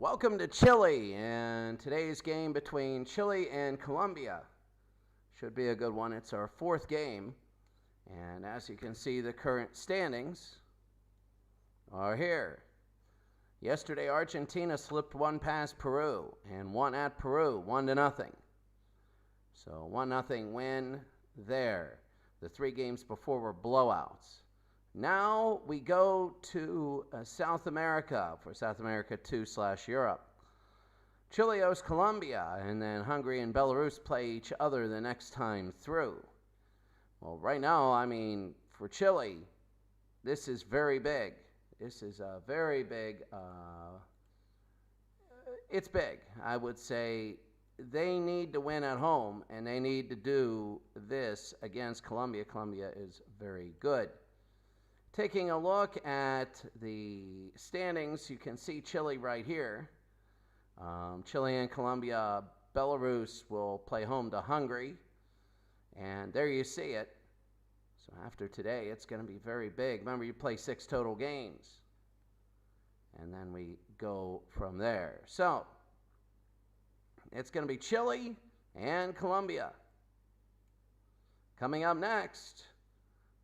Welcome to Chile, and today's game between Chile and Colombia should be a good one. It's our fourth game, and as you can see, the current standings are here. Yesterday, Argentina slipped one past Peru and won at Peru, 1-0. So 1-0 win there. The three games before were blowouts. Now we go to South America for South America 2/Europe. Chile hosts Colombia, and then Hungary and Belarus play each other the next time through. Well, right now, for Chile, this is very big. This is a very big, it's big. I would say they need to win at home, and they need to do this against Colombia. Colombia is very good. Taking a look at the standings, you can see Chile right here. Chile and Colombia, Belarus will play home to Hungary. And there you see it. So after today, it's going to be very big. Remember, you play 6 total games. And then we go from there. So it's going to be Chile and Colombia. Coming up next,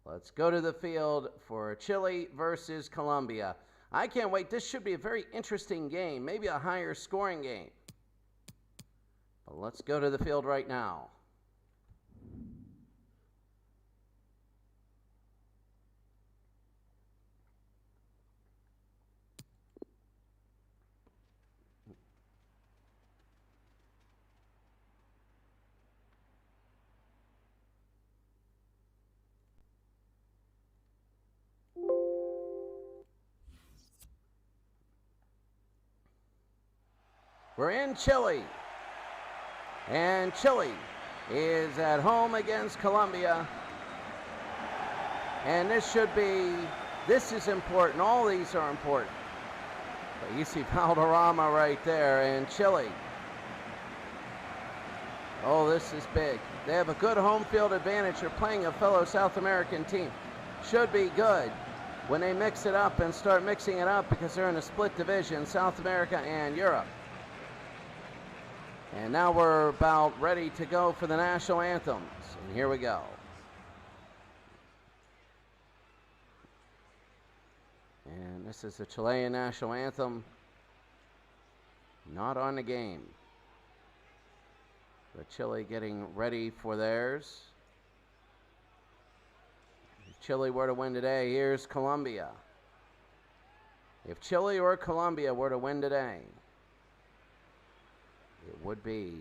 let's go to the field for Chile versus Colombia. I can't wait. This should be a very interesting game, maybe a higher scoring game. But let's go to the field right now. We're in Chile, and Chile is at home against Colombia, and this is important. All these are important. But you see Valderrama right there in Chile. Oh, this is big. They have a good home field advantage. They're playing a fellow South American team. Should be good when they mix it up and start mixing it up, because they're in a split division, South America and Europe. And now we're about ready to go for the national anthems. And here we go. And this is the Chilean national anthem. Not on the game. But Chile getting ready for theirs. If Chile were to win today, here's Colombia. If Chile or Colombia were to win today, it would be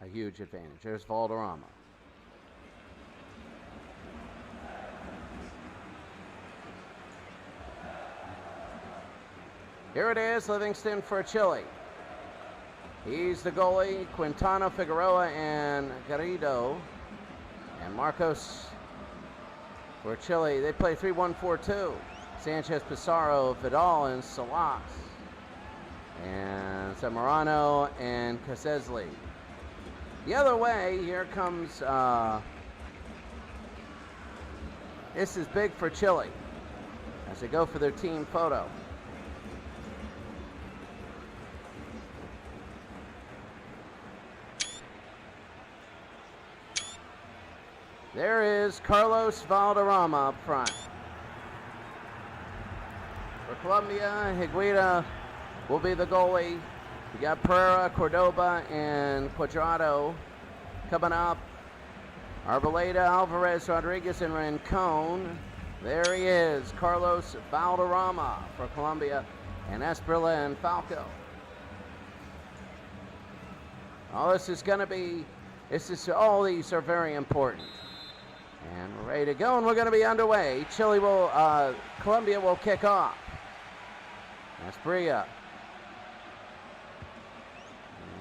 a huge advantage. There's Valderrama. Here it is, Livingston for Chile. He's the goalie. Quintana, Figueroa, and Garrido. And Marcos for Chile. They play 3-1-4-2. Sanchez, Pizarro, Vidal, and Salas. And Zamorano and Casesli. The other way, here comes, this is big for Chile as they go for their team photo. There is Carlos Valderrama up front. For Colombia, Higuita will be the goalie. We got Pereira, Cordoba, and Cuadrado coming up. Arboleda, Alvarez, Rodriguez, and Rincon. There he is, Carlos Valderrama for Colombia, and Esprilla and Falco. Oh, all these are very important. And we're ready to go, and we're going to be underway. Colombia will kick off. Esprilla.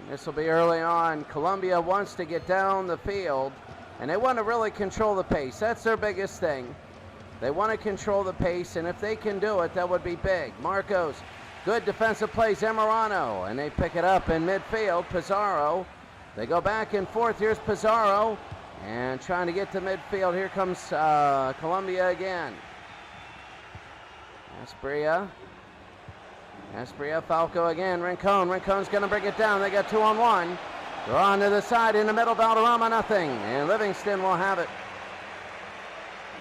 This will be early on. Colombia wants to get down the field, and they want to really control the pace. That's their biggest thing. They want to control the pace, and if they can do it, that would be big. Marcos, good defensive play, Zamorano, and they pick it up in midfield. Pizarro, they go back and forth. Here's Pizarro, and trying to get to midfield. Here comes Colombia again. Esprilla. Asprilla, Falco again, Rincon. Rincon's going to bring it down. They got 2-on-1. They're on to the side in the middle. Valderrama, nothing. And Livingston will have it.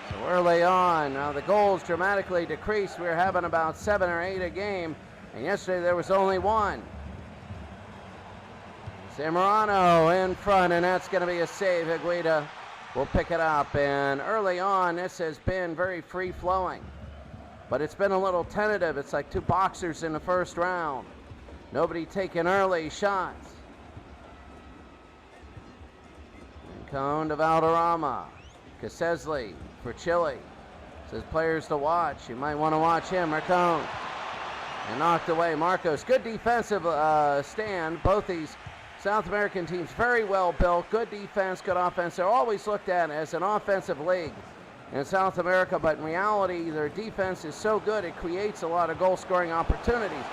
So early on, now the goals dramatically decreased. We were having about 7 or 8 a game. And yesterday there was only 1. Zamorano in front, and that's going to be a save. Higuita will pick it up. And early on, this has been very free-flowing. But it's been a little tentative. It's like 2 boxers in the first round. Nobody taking early shots. Rincon to Valderrama. Cacesley for Chile. Says players to watch. You might want to watch him. Rincon. And knocked away. Marcos. Good defensive stand. Both these South American teams very well built. Good defense, good offense. They're always looked at as an offensive league in South America, but in reality, their defense is so good it creates a lot of goal-scoring opportunities.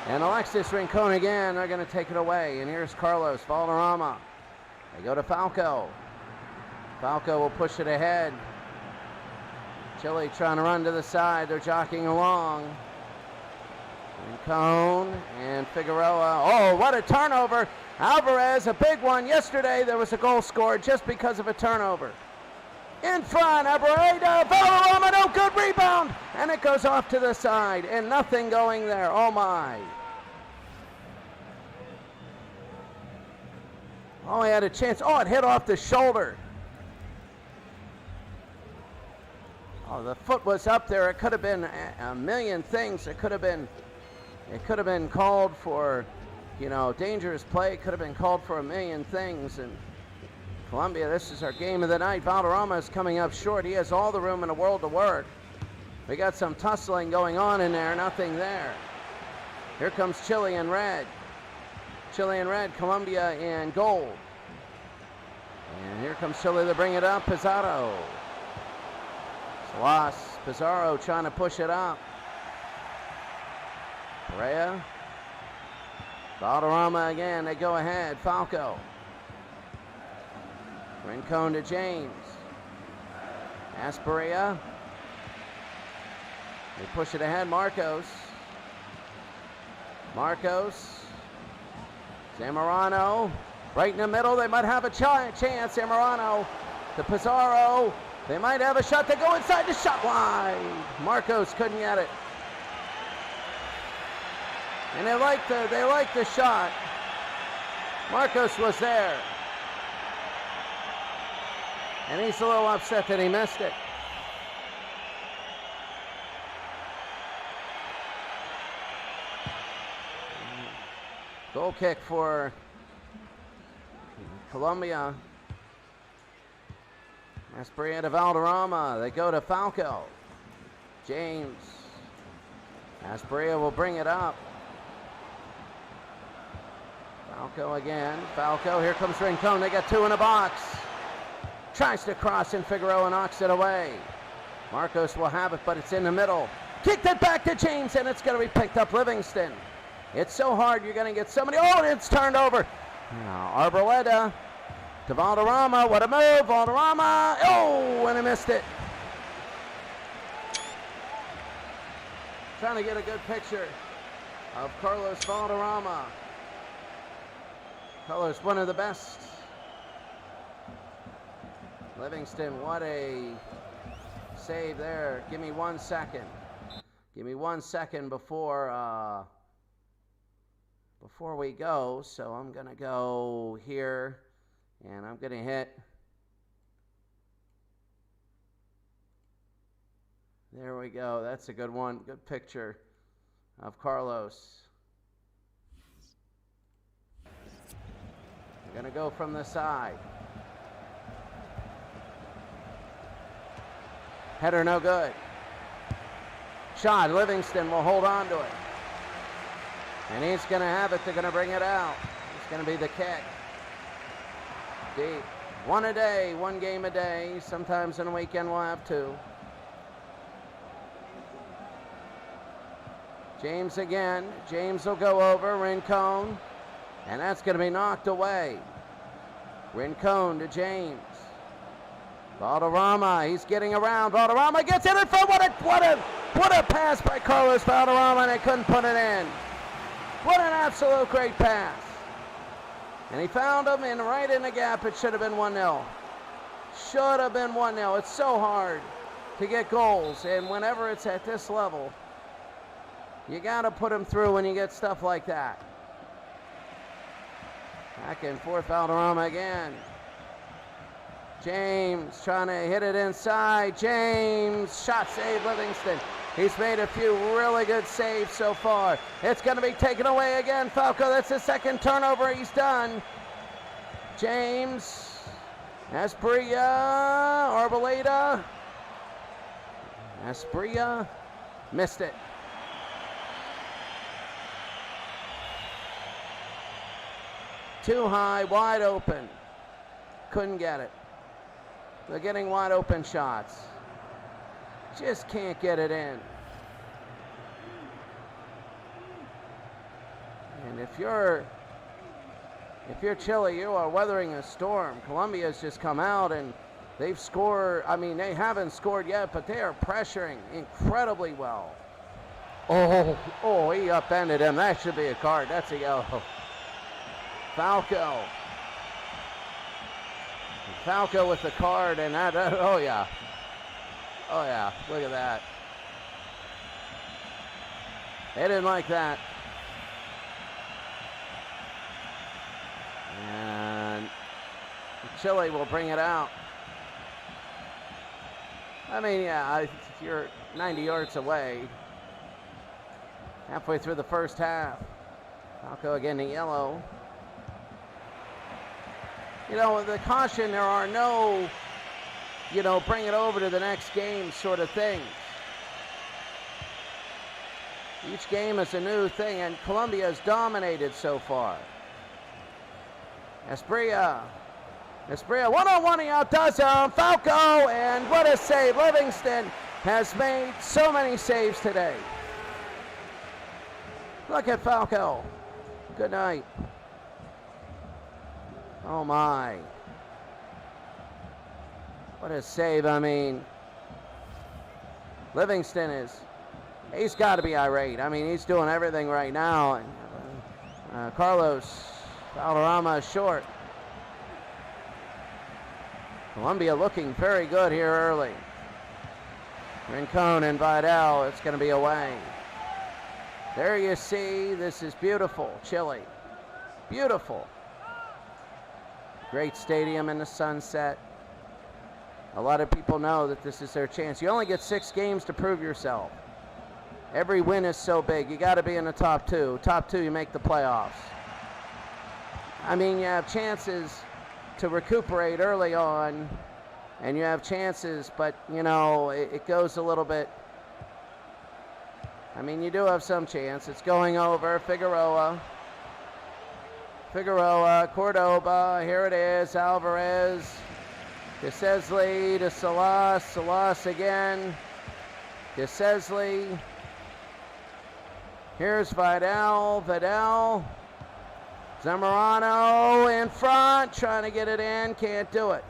And Alexis Rincon again, they're going to take it away. And here's Carlos Valderrama. They go to Falco. Falco will push it ahead. Chile trying to run to the side. They're jockeying along. Rincon and Figueroa. Oh, what a turnover. Alvarez, a big one. Yesterday, there was a goal scored just because of a turnover. In front, Abreda, Valderrama, no good rebound. And it goes off to the side, and nothing going there. Oh, my. Oh, he had a chance. Oh, it hit off the shoulder. Oh, the foot was up there. It could have been a million things. It could have been called for, you know, dangerous play. It could have been called for a million things. And Colombia, this is our game of the night. Valderrama is coming up short. He has all the room in the world to work. We got some tussling going on in there. Nothing there. Here comes Chile in red. Chile in red, Colombia in gold. And here comes Chile to bring it up. Pizarro. Salas, Pizarro trying to push it up. Perea. Valderrama again, they go ahead. Falco. Rincon to James. Asprilla. They push it ahead. Marcos. Zamorano. Right in the middle. They might have a chance. Zamorano to Pizarro. They might have a shot. They go inside. The shot wide. Marcos couldn't get it. And they like the shot. Marcos was there. And he's a little upset that he missed it. Goal kick for Colombia. Asprilla to Valderrama. They go to Falco. James. Asprilla will bring it up. Falco again. Falco. Here comes Rincon. They got 2 in a box. Tries to cross and Figueroa knocks it away. Marcos will have it, but it's in the middle. Kicked it back to James, and it's going to be picked up. Livingston. It's so hard. You're going to get somebody. Oh, it's turned over. Now, Arboleda to Valderrama. What a move. Valderrama. Oh, and he missed it. Trying to get a good picture of Carlos Valderrama. Carlos, one of the best. Livingston, what a save there. Give me 1 second. Give me 1 second before we go. So I'm going to go here, and I'm going to hit. There we go. That's a good one. Good picture of Carlos. We're going to go from the side. Header no good. Shot. Livingston will hold on to it. And he's going to have it. They're going to bring it out. It's going to be the kick. Deep. 1 a day. 1 game a day. Sometimes on a weekend we'll have 2. James again. James will go over. Rincon. And that's going to be knocked away. Rincon to James. Valderrama, he's getting around. Valderrama gets it in front. What What a pass by Carlos Valderrama, and they couldn't put it in. What an absolute great pass. And he found him, and right in the gap, it should have been 1-0. Should have been 1-0. It's so hard to get goals, and whenever it's at this level, you got to put them through when you get stuff like that. Back and forth, Valderrama again. James trying to hit it inside. James, shot save, Livingston. He's made a few really good saves so far. It's going to be taken away again. Falco, that's his second turnover he's done. James, Asprilla, Arboleda. Asprilla missed it. Too high, wide open. Couldn't get it. They're getting wide open shots. Just can't get it in. And if you're Chile, you are weathering a storm. Colombia's just come out and they've scored. I mean, they haven't scored yet, but they are pressuring incredibly well. Oh, he upended him. That should be a card. That's a yellow. Falco with the card, and that, oh yeah, look at that. They didn't like that. And Chile will bring it out. I mean, yeah, if you're 90 yards away, halfway through the first half, Falco again to yellow. You know, the caution, there are no, bring it over to the next game sort of things. Each game is a new thing, and Colombia has dominated so far. Asprilla, one-on-one, he outdoes him. Falco, and what a save. Livingston has made so many saves today. Look at Falco. Good night. Oh my. What a save. I mean, Livingston he's got to be irate. I mean, he's doing everything right now. And Carlos Valderrama is short. Colombia looking very good here early. Rincon and Vidal, it's going to be away. There you see, this is beautiful, Chile. Beautiful. Great stadium in the sunset. A lot of people know that this is their chance. You only get 6 games to prove yourself. Every win is so big. You got to be in the top 2. Top 2, you make the playoffs. I mean, you have chances to recuperate early on, and you have chances, but, it goes a little bit. I mean, you do have some chance. It's going over. Figueroa, Cordoba, here it is, Alvarez, to Sesley, to Salas again, to Sesley. Here's Vidal, Zamorano in front, trying to get it in, can't do it.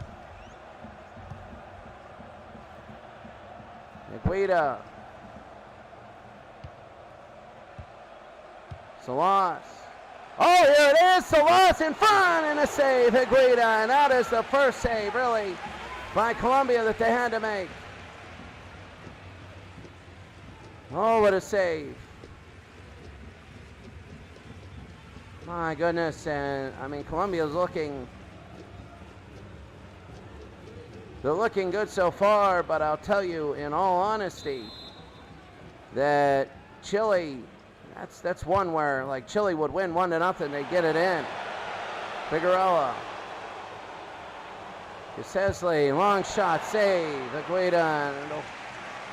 Higuita. Salas. Oh, here it is, Salas in front, and a save, Higuita, and that is the first save, really, by Colombia that they had to make. Oh, what a save. My goodness, and I mean, Colombia's they're looking good so far, but I'll tell you, in all honesty, that Chile, that's one where, like, Chile would win 1-0, they get it in. Figueroa. To Sesley, long shot, save. Higuita, and it'll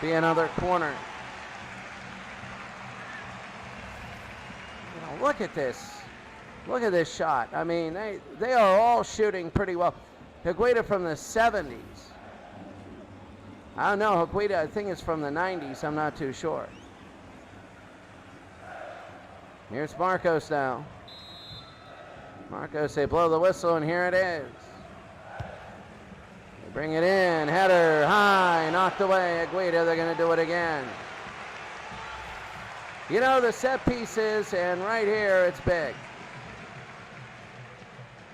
be another corner. Look at this. Look at this shot. I mean, they are all shooting pretty well. Higuita from the 70s. I don't know, Higuita, I think it's from the 90s. I'm not too sure. Here's Marcos now. Marcos, they blow the whistle, and here it is. They bring it in. Header, high, knocked away. Higuita, they're going to do it again. You know, the set pieces, and right here, it's big.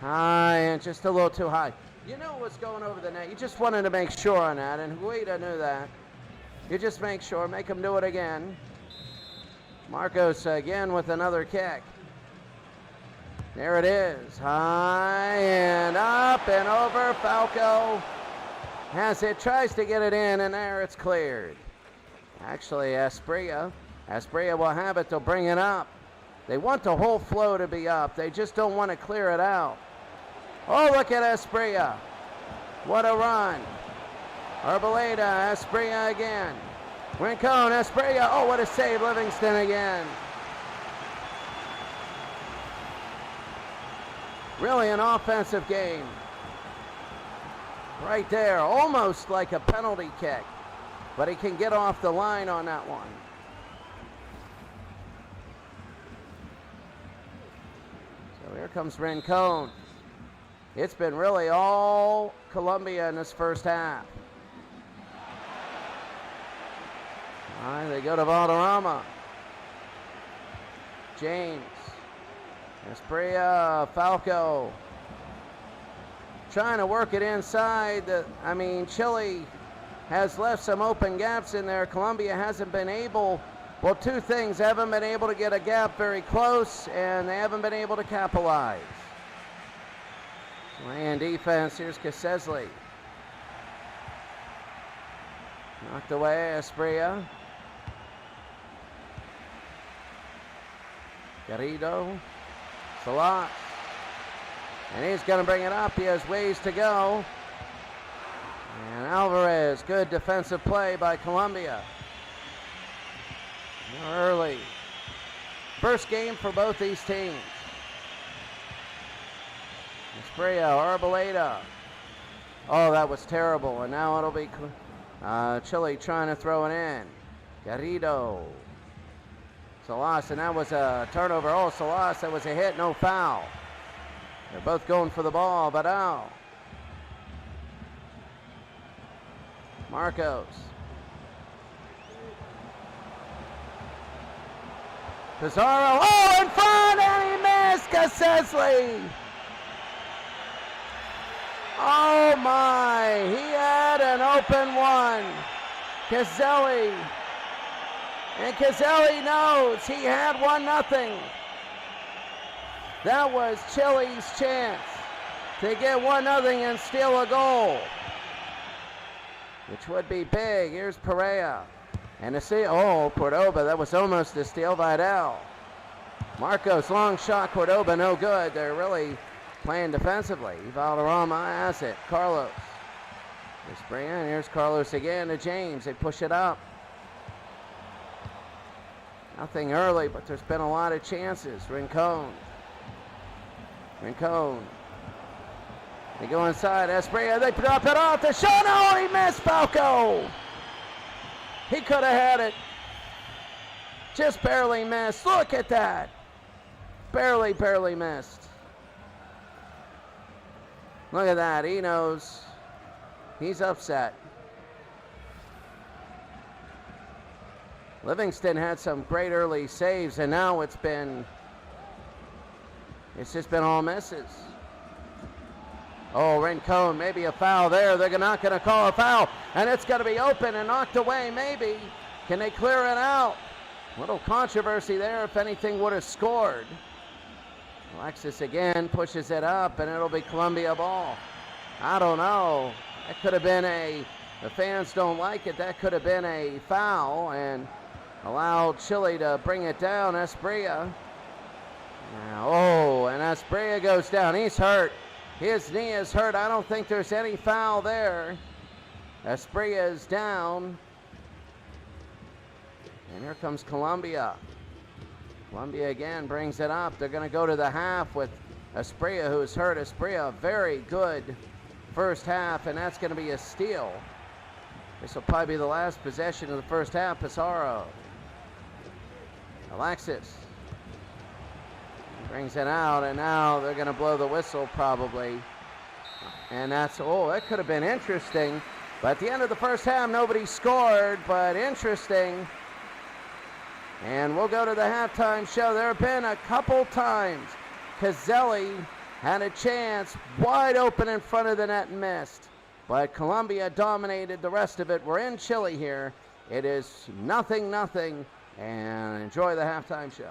High, and just a little too high. You know what's going over the net. You just wanted to make sure on that, and Guida knew that. You just make sure, make him do it again. Marcos again with another kick. There it is, high and up and over. Falco has it, tries to get it in, and there it's cleared. Actually, Asprilla will have it, they'll bring it up. They want the whole flow to be up. They just don't want to clear it out. Oh, look at Asprilla. What a run. Arboleda, Asprilla again. Rincon, Asprilla. Oh, what a save, Livingston again. Really an offensive game. Right there, almost like a penalty kick. But he can get off the line on that one. So here comes Rincon. It's been really all Colombia in this first half. All right, they go to Valderrama. James. Esprilla, Falco. Trying to work it inside. Chile has left some open gaps in there. Colombia hasn't been able, well, two things. They haven't been able to get a gap very close, and they haven't been able to capitalize. Chilean defense, here's Casesley. Knocked away, Esprilla. Garrido. Salas. And he's going to bring it up. He has ways to go. And Alvarez, good defensive play by Colombia. Early. First game for both these teams. Esprilla, Arboleda. Oh, that was terrible. And now it'll be Chile trying to throw it in. Garrido. Salas, and that was a turnover. Oh, Salas, that was a hit, no foul. They're both going for the ball, but out. Marcos. Pizarro, oh, in front, and he missed. Casesley. Oh my, he had an open one. Caselli. And Caselli knows he had 1-0. That was Chile's chance to get 1-0 and steal a goal, which would be big. Here's Perea. And to see, oh, Cordoba, that was almost a steal. Vidal. Marcos, long shot, Cordoba, no good. They're really playing defensively. Valderrama has it. Carlos. Here's Brian, here's Carlos again to James. They push it up. Nothing early, but there's been a lot of chances. Rincon. They go inside. Esprilla, they drop it off. The shot, oh, he missed Falco. He could have had it. Just barely missed. Look at that. Barely missed. Look at that. He knows. He's upset. Livingston had some great early saves, and now it's just been all misses. Oh, Rincon, maybe a foul there. They're not going to call a foul, and it's going to be open and knocked away, maybe. Can they clear it out? Little controversy there. If anything, would have scored. Alexis again pushes it up, and it'll be Colombia ball. I don't know. That could have been the fans don't like it. That could have been a foul, and allowed Chile to bring it down. Esprilla. Now, oh, and Esprilla goes down. He's hurt. His knee is hurt. I don't think there's any foul there. Esprilla is down. And here comes Colombia. Colombia again brings it up. They're going to go to the half with Esprilla, who's hurt. Esprilla, very good first half, and that's going to be a steal. This will probably be the last possession of the first half. Pizarro. Alexis brings it out, and now they're going to blow the whistle probably. And that's, oh, that could have been interesting. But at the end of the first half, nobody scored, but interesting. And we'll go to the halftime show. There have been a couple times Caselli had a chance wide open in front of the net and missed. But Colombia dominated the rest of it. We're in Chile here. It is 0-0, and enjoy the halftime show.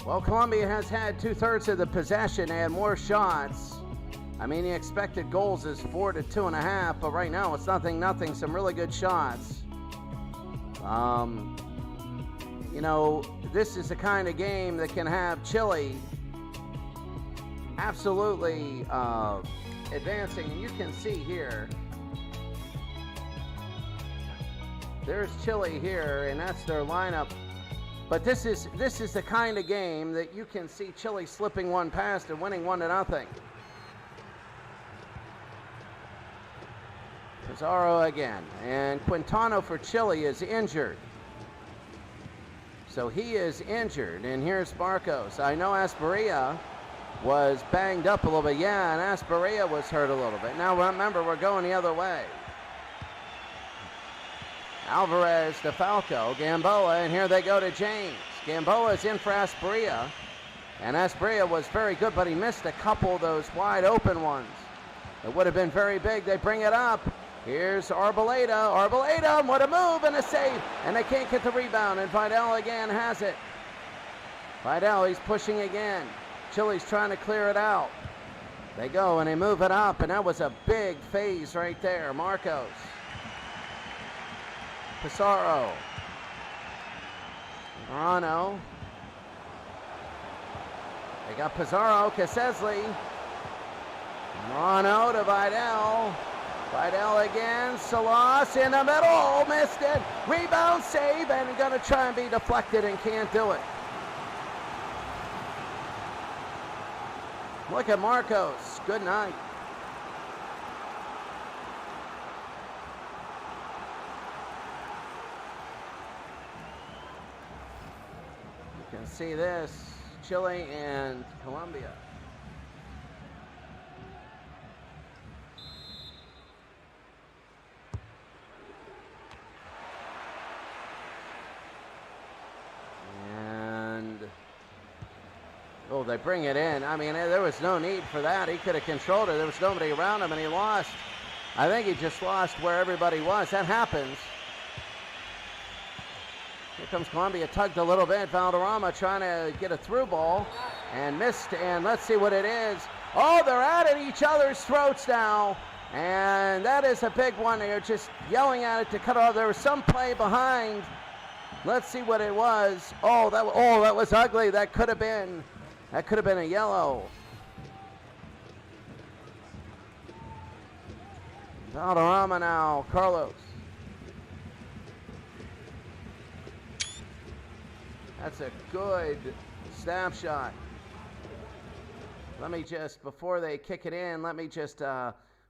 Well, Colombia has had 2/3 of the possession and more shots. I mean, the expected goals is 4 to 2.5, but right now it's 0-0. Some really good shots. You know, this is the kind of game that can have Chile absolutely advancing. And you can see here, there's Chile here, and that's their lineup. But this is the kind of game that you can see Chile slipping one past and winning 1-0. Pizarro again, and Quintano for Chile is injured. So he is injured, and here's Marcos. I know Asperia was banged up a little bit. Yeah, and Asperia was hurt a little bit. Now remember, we're going the other way. Alvarez to Falco, Gamboa, and here they go to James. Gamboa is in for Asperia, and Asperia was very good, but he missed a couple of those wide open ones. It would have been very big. They bring it up. Here's Arboleda. Arboleda, what a move and a save, and they can't get the rebound, and Vidal again has it. Vidal, he's pushing again. Chile's trying to clear it out. They go, and they move it up, and that was a big phase right there. Marcos. Pizarro. Morano. They got Pizarro, Caselli. Morano to Vidal. Vidal again. Salas in the middle. Missed it. Rebound, save, and going to try and be deflected and can't do it. Look at Marcos. Good night. see this, Chile and Colombia. And, oh, they bring it in. I mean, there was no need for that. He could have controlled it. There was nobody around him, and he lost. I think he just lost where everybody was. That happens. Here comes Colombia, tugged a little bit. Valderrama trying to get a through ball and missed, and let's see what it is. Oh, they're at each other's throats now, and that is a big one. They're just yelling at it to cut off. There was some play behind. Let's see what it was. Oh, that was ugly. That could have been a yellow. Valderrama now, Carlos. That's a good snapshot. Let me just, before they kick it in, let me just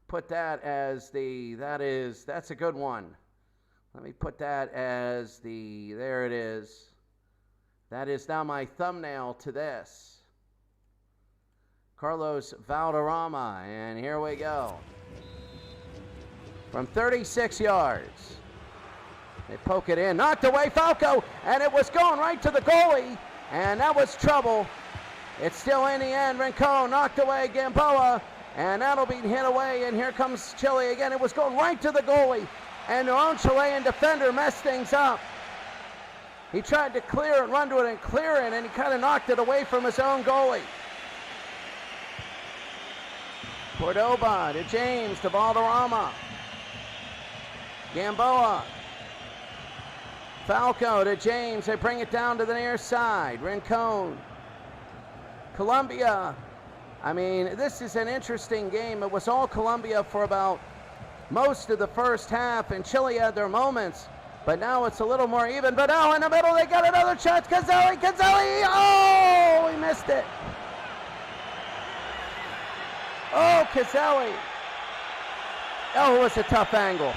put that as that's a good one. Let me put that as there it is. That is now my thumbnail to this. Carlos Valderrama, and here we go. From 36 yards. They poke it in, knocked away Falco, and it was going right to the goalie, and that was trouble. It's still in the end. Rincon knocked away Gamboa, and that'll be hit away, and here comes Chile again. It was going right to the goalie, and their own Chilean defender messed things up. He tried to clear it, run to it, and clear it, and he kind of knocked it away from his own goalie. Cordoba to James to Valderrama. Gamboa. Falco to James. They bring it down to the near side. Rincon. Colombia. I mean, this is an interesting game. It was all Colombia for about most of the first half, and Chile had their moments, but now it's a little more even. But now in the middle, they got another shot. Caselli. Oh, he missed it. Oh, Caselli. Oh, it was a tough angle.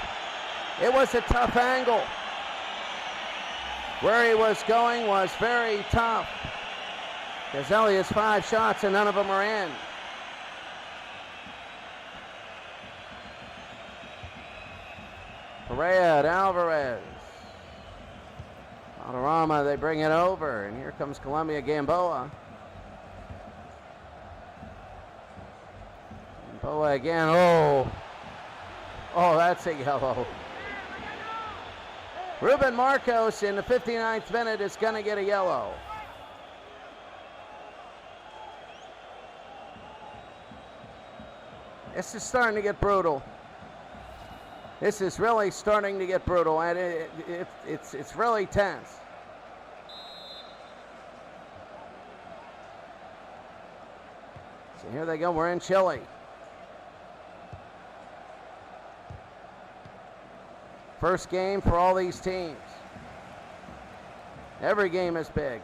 It was a tough angle. Where he was going was very tough. Caselli has 5 shots and none of them are in. Perea to Alvarez. Valderrama, they bring it over, and here comes Colombia. Gamboa. Gamboa again. Oh, that's a yellow. Ruben Marcos in the 59th minute is going to get a yellow. This is starting to get brutal. This is really starting to get brutal, and it's really tense. So here they go. We're in Chile. First game for all these teams. Every game is big.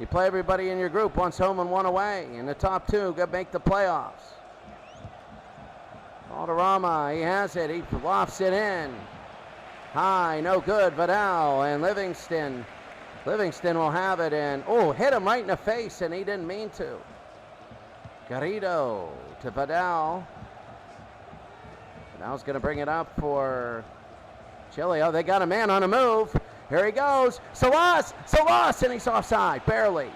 You play everybody in your group, one's home and one away, and the top 2 go make the playoffs. Valderrama, he has it. He lofts it in. High, no good. Vidal and Livingston. Livingston will have it, and hit him right in the face, and he didn't mean to. Garrido to Vidal. Vidal's going to bring it up for Chile. Oh, they got a man on a move. Here he goes. Salas, and he's offside, barely.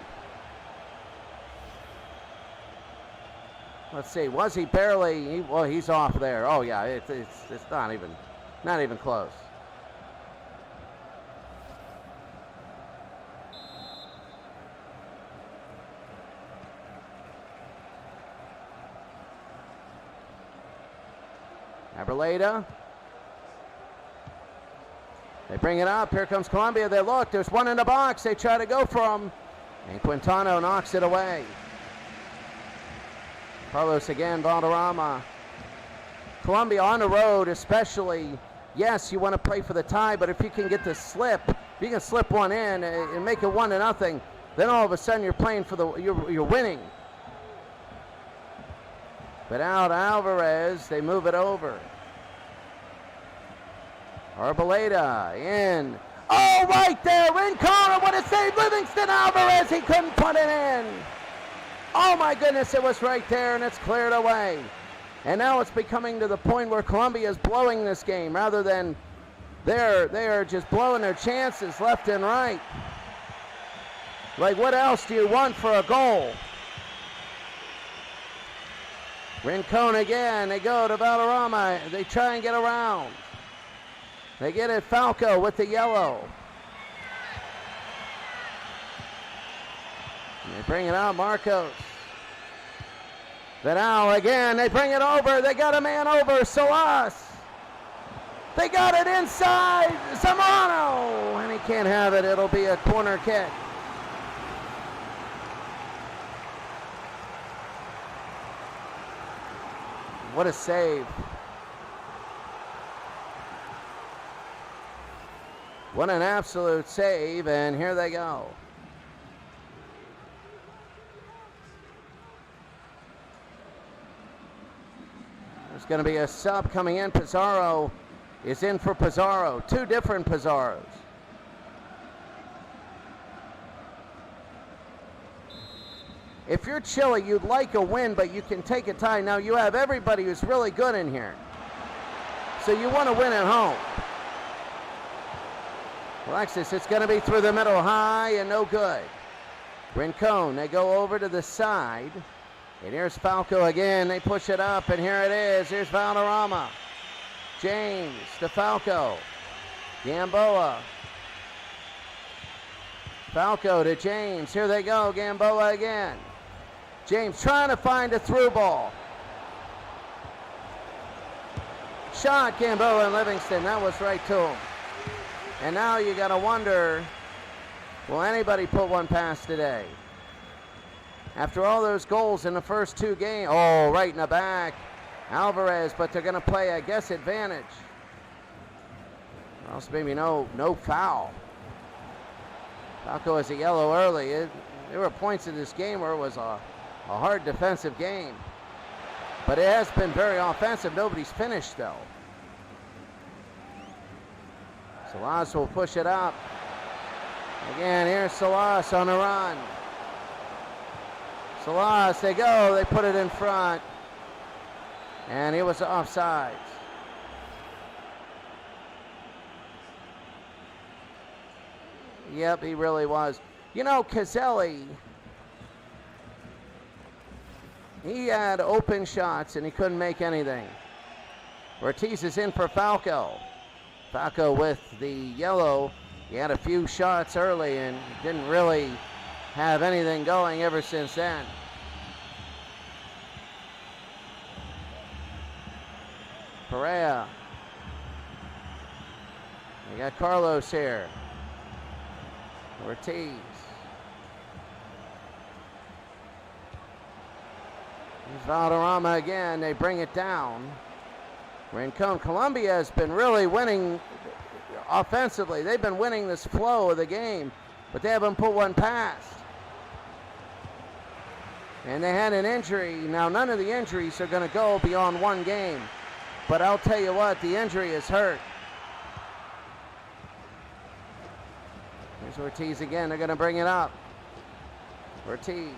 Let's see, was he barely? Well, he's off there. Oh yeah, it's not even close. Aberleda. They bring it up. Here comes Colombia. They look. There's one in the box. They try to go for him. And Quintano knocks it away. Carlos again, Valderrama. Colombia on the road especially. Yes, you want to play for the tie, but if you can get the slip, if you can slip one in and make it 1-0, then all of a sudden you're playing for you're winning. But out Alvarez, they move it over. Arboleda in. Oh, right there. Rincon, what a save. Livingston Alvarez, he couldn't put it in. Oh, my goodness, it was right there, and it's cleared away. And now it's becoming to the point where Colombia is blowing this game rather than they are just blowing their chances left and right. Like, what else do you want for a goal? Rincon again. They go to Valderrama. They try and get around. They get it Falco with the yellow. And they bring it out, Marcos. Vidal again. They bring it over. They got a man over, Salas. They got it inside. Zamorano. And he can't have it. It'll be a corner kick. What a save. What an absolute save, and here they go. There's going to be a sub coming in. Pizarro is in for Pizarro. Two different Pizarros. If you're Chile, you'd like a win, but you can take a tie. Now, you have everybody who's really good in here. So you want to win at home. Alexis, it's going to be through the middle, high and no good. Rincon, they go over to the side. And here's Falco again. They push it up, and here it is. Here's Valderrama. James to Falco. Gamboa. Falco to James. Here they go. Gamboa again. James trying to find a through ball. Shot, Gamboa and Livingston. That was right to him. And now you got to wonder, will anybody put one past today? After all those goals in the first two games. Oh, right in the back. Alvarez, but they're going to play, I guess, advantage. Or else maybe no foul. Falco has a yellow early. There were points in this game where it was a hard defensive game. But it has been very offensive. Nobody's finished, though. Salas will push it up. Again, here's Salas on the run. Salas, they go. They put it in front. And he was offsides. Yep, he really was. You know, Caselli, he had open shots and he couldn't make anything. Ortiz is in for Falco. Falco with the yellow. He had a few shots early and didn't really have anything going ever since then. Perea. We got Carlos here. Ortiz. Here's Valderrama again. They bring it down. Rincon. Colombia has been really winning offensively. They've been winning this flow of the game, but they haven't put one past. And they had an injury. Now, none of the injuries are going to go beyond one game. But I'll tell you what, the injury is hurt. Here's Ortiz again. They're going to bring it up. Ortiz.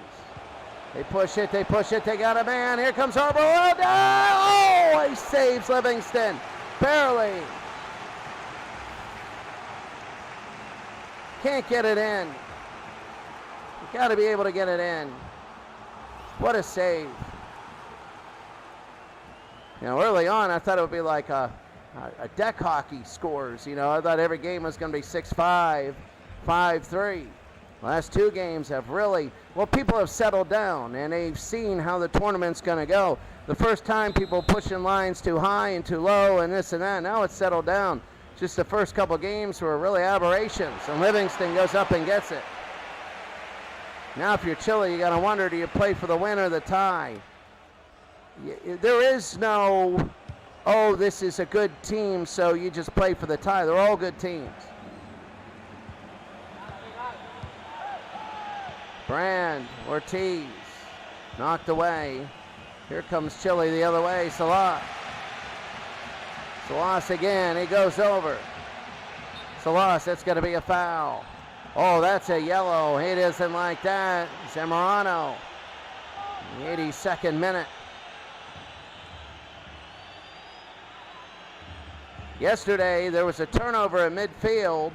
They push it. They got a man. Here comes Arbeloa. Oh, he saves Livingston. Barely. Can't get it in. You got to be able to get it in. What a save. You know, early on, I thought it would be like a deck hockey scores. You know, I thought every game was going to be 6-5, 5-3. Last two games have really, well, people have settled down, and they've seen how the tournament's going to go. The first time, people pushing lines too high and too low and this and that. Now it's settled down. Just the first couple games were really aberrations, and Livingston goes up and gets it. Now, if you're Chile, you got to wonder, do you play for the win or the tie? There is no, oh, this is a good team, so you just play for the tie. They're all good teams. Brand, Ortiz, knocked away. Here comes Chile the other way, Salas. Salas again, he goes over. Salas, that's going to be a foul. Oh, that's a yellow. He doesn't like that. Zamorano. The 82nd minute. Yesterday, there was a turnover at midfield,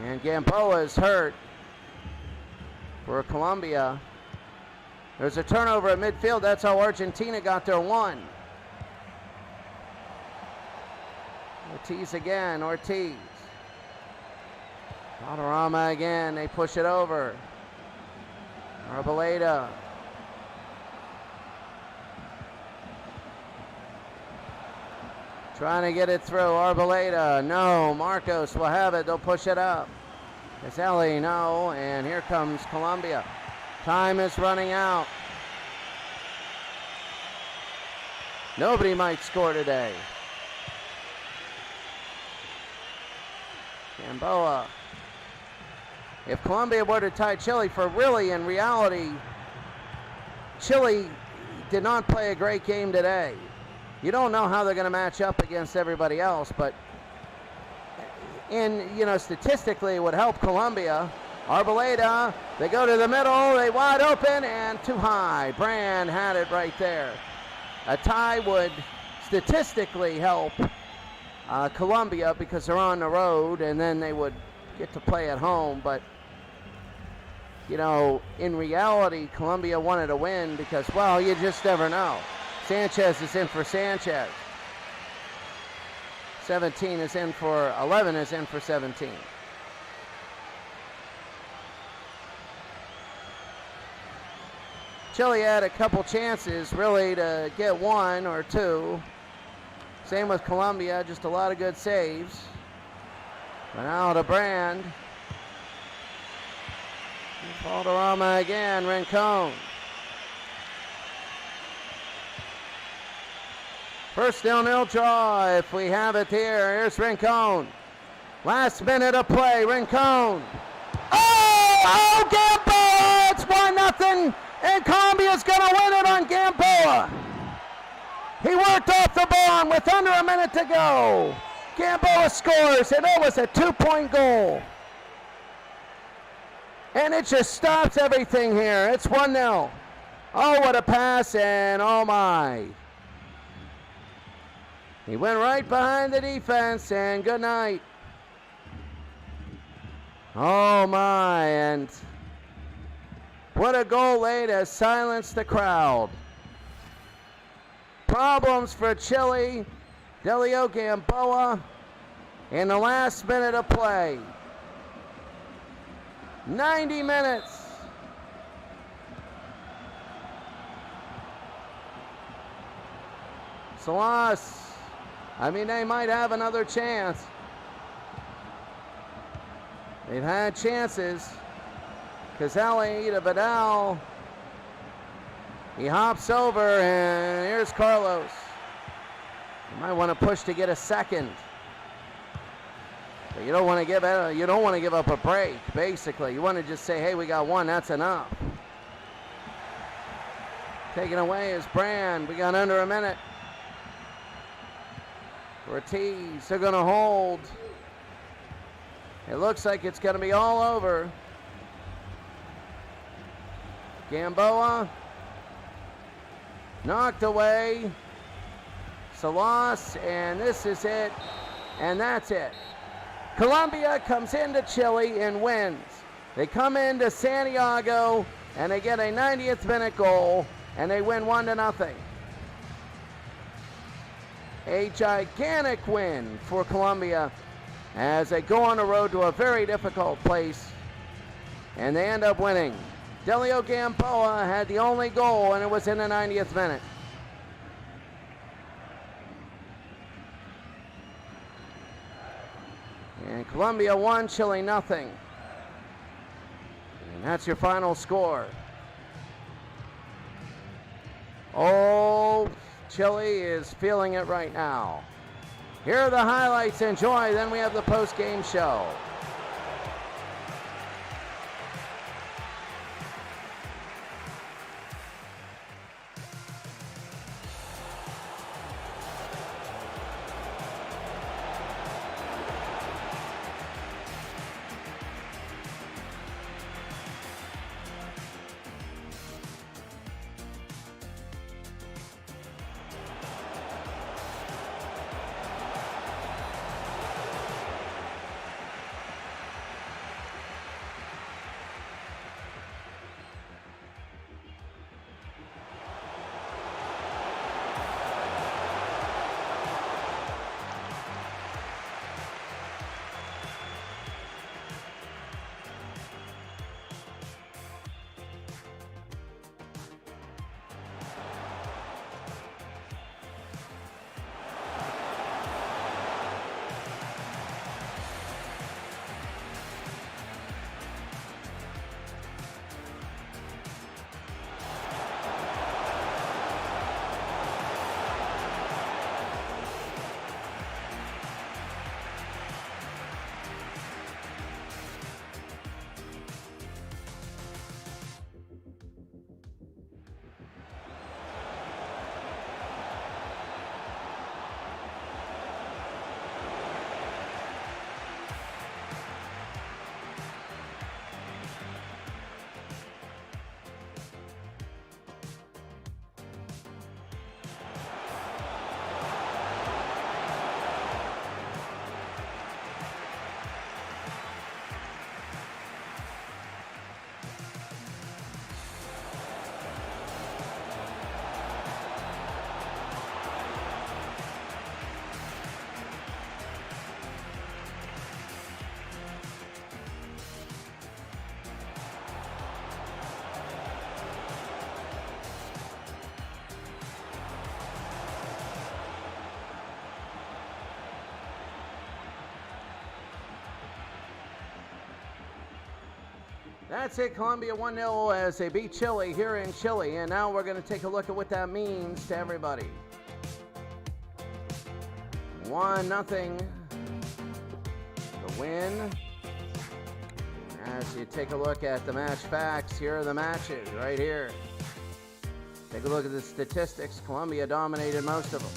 and Gamboa is hurt for Colombia. There's a turnover at midfield. That's how Argentina got their one. Ortiz again, Ortiz. Valderrama again, they push it over. Arboleda. Trying to get it through, Arboleda, no, Marcos will have it, they'll push it up. Caselli, no, and here comes Colombia. Time is running out. Nobody might score today. Gamboa. If Colombia were to tie Chile, for really, in reality, Chile did not play a great game today. You don't know how they're going to match up against everybody else, but statistically it would help Colombia. Arboleda, they go to the middle, they wide open, and too high. Brand had it right there. A tie would statistically help Colombia because they're on the road, and then they would get to play at home, but in reality, Colombia wanted to win because, well, you just never know. Sanchez is in for Sanchez. 11 is in for 17. Chile had a couple chances really to get one or two. Same with Colombia, just a lot of good saves. But now to Brand. Valderrama again, Rincon. First 0-0 draw if we have it here. Here's Rincon. Last minute of play, Rincon. Oh, Gamboa! It's 1-0, and Colombia's going to win it on Gamboa. He worked off the ball with under a minute to go. Gamboa scores, and it was a 2-point goal. And it just stops everything here. It's 1-0. Oh, what a pass, and oh my. He went right behind the defense, and good night. Oh my, and what a goal late has silenced the crowd. Problems for Chile. Delio Gamboa in the last minute of play. 90 minutes. Salas. They might have another chance. They've had chances. Caselli to Vidal. He hops over, and here's Carlos. You might want to push to get a second. But you don't want to give up a break, basically. You want to just say, hey, we got one, that's enough. Taken away is Brand. We got under a minute. Ortiz, they're going to hold. It looks like it's going to be all over. Gamboa. Knocked away. Salas, and this is it. And that's it. Colombia comes into Chile and wins. They come into Santiago, and they get a 90th minute goal, and they win 1-0. A gigantic win for Colombia as they go on the road to a very difficult place, and they end up winning. Delio Gamboa had the only goal, and it was in the 90th minute. And Colombia 1, Chile 0. And that's your final score. Oh, Chile is feeling it right now. Here are the highlights. Enjoy. Then we have the post-game show. That's it, Colombia 1-0 as they beat Chile here in Chile. And now we're going to take a look at what that means to everybody. 1-0. The win. As you take a look at the match facts, here are the matches right here. Take a look at the statistics. Colombia dominated most of them.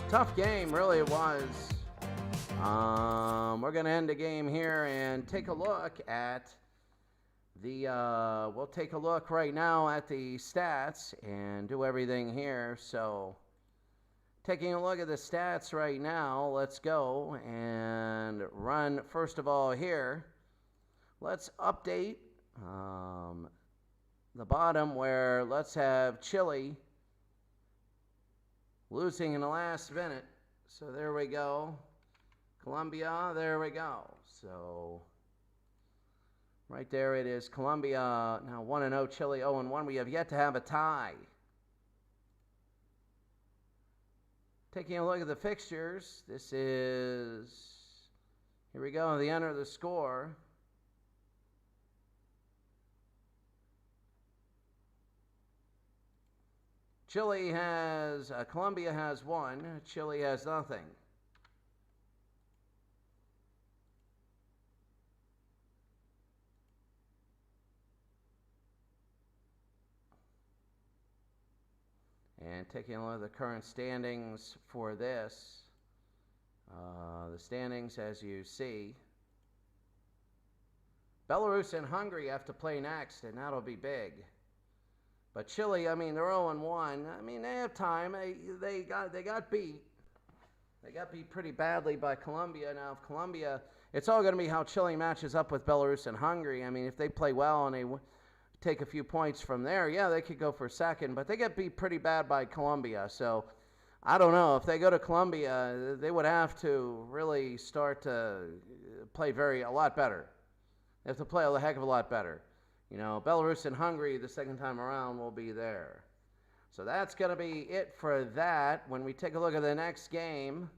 Tough game, really it was. We're going to end the game here and take a look at the, we'll take a look right now at the stats and do everything here. So, taking a look at the stats right now, let's go and run, first of all here. Let's update the bottom where let's have Chile losing in the last minute. So there we go. Colombia, there we go. So right there it is. Colombia now 1-0, Chile 0-1. We have yet to have a tie. Taking a look at the fixtures, this is, here we go, the end of the score. Chile has, Colombia has 1, Chile has nothing. And taking a look at the current standings for this, the standings as you see, Belarus and Hungary have to play next, and that'll be big. But Chile, I mean, they're 0-1. I mean, they have time. They got beat. They got beat pretty badly by Colombia. Now, if Colombia, it's all going to be how Chile matches up with Belarus and Hungary. I mean, if they play well and they take a few points from there, yeah, they could go for second. But they get beat pretty bad by Colombia. So, I don't know. If they go to Colombia, they would have to really start to play a lot better. They have to play a heck of a lot better. You know, Belarus and Hungary the second time around will be there. So that's going to be it for that. When we take a look at the next game,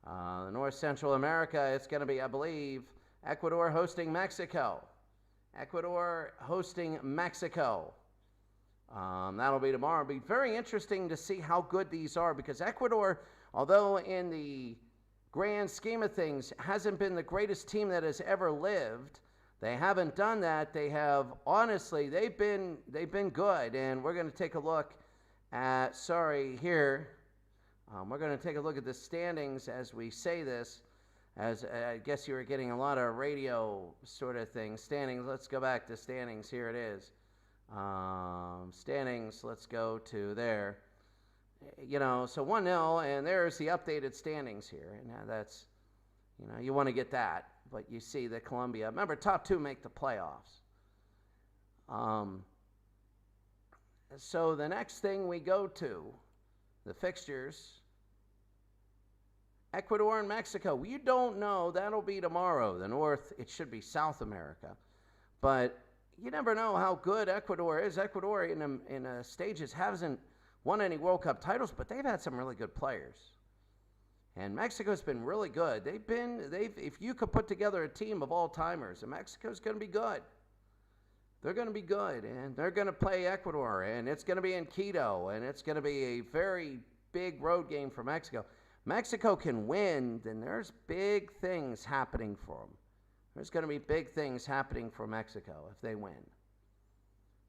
North Central America, it's going to be, I believe, Ecuador hosting Mexico. Ecuador hosting Mexico. That'll be tomorrow. It'll be very interesting to see how good these are because Ecuador, although in the grand scheme of things, hasn't been the greatest team that has ever lived, they haven't done that. They have, honestly, they've been good. And we're going to take a look at, here. We're going to take a look at the standings as we say this. As I guess you were getting a lot of radio sort of things. Standings, let's go back to standings. Here it is. Standings, let's go to there. You know, so 1-0, and there's the updated standings here. And that's, you know, you want to get that. But you see that Colombia, remember, top 2 make the playoffs. So the next thing we go to, the fixtures, Ecuador and Mexico. We don't know. That'll be tomorrow. The North, it should be South America. But you never know how good Ecuador is. Ecuador in stages hasn't won any World Cup titles, but they've had some really good players. And Mexico's been really good. If you could put together a team of all-timers, Mexico's going to be good. They're going to be good, and they're going to play Ecuador, and it's going to be in Quito, and it's going to be a very big road game for Mexico. Mexico can win, then there's big things happening for them. There's going to be big things happening for Mexico if they win.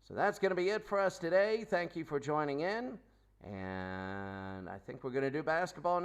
So that's going to be it for us today. Thank you for joining in, and I think we're going to do basketball now.